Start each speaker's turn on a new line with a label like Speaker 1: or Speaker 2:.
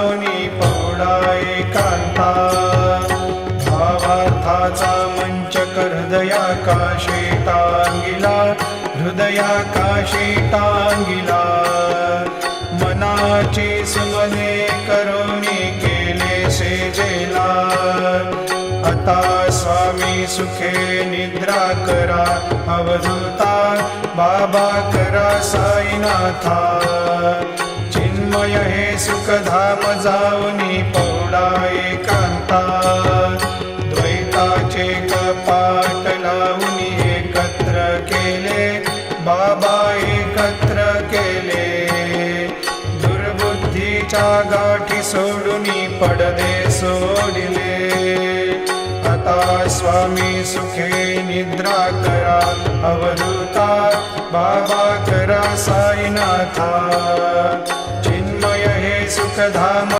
Speaker 1: पौडा एकांता भावार्थाचा मंचक हृदयाकाशी टांगिला मनाची सुमने करोनी केले सेजेला आता स्वामी सुखे निद्रा करा अवधूता बाबा करा साईनाथा चिन्मय हे सुखधाम जाऊनी पौडा एकांता द्वैताचे कपाट लावूनी एकत्र केले बाबा एकत्र केले दुर्बुद्धीच्या गाठी सोडूनी पडदे सोडिले आता स्वामी सुखे निद्रा करा अवधूता बाबा करा साईनाथा चिन्मय हे सुखधाम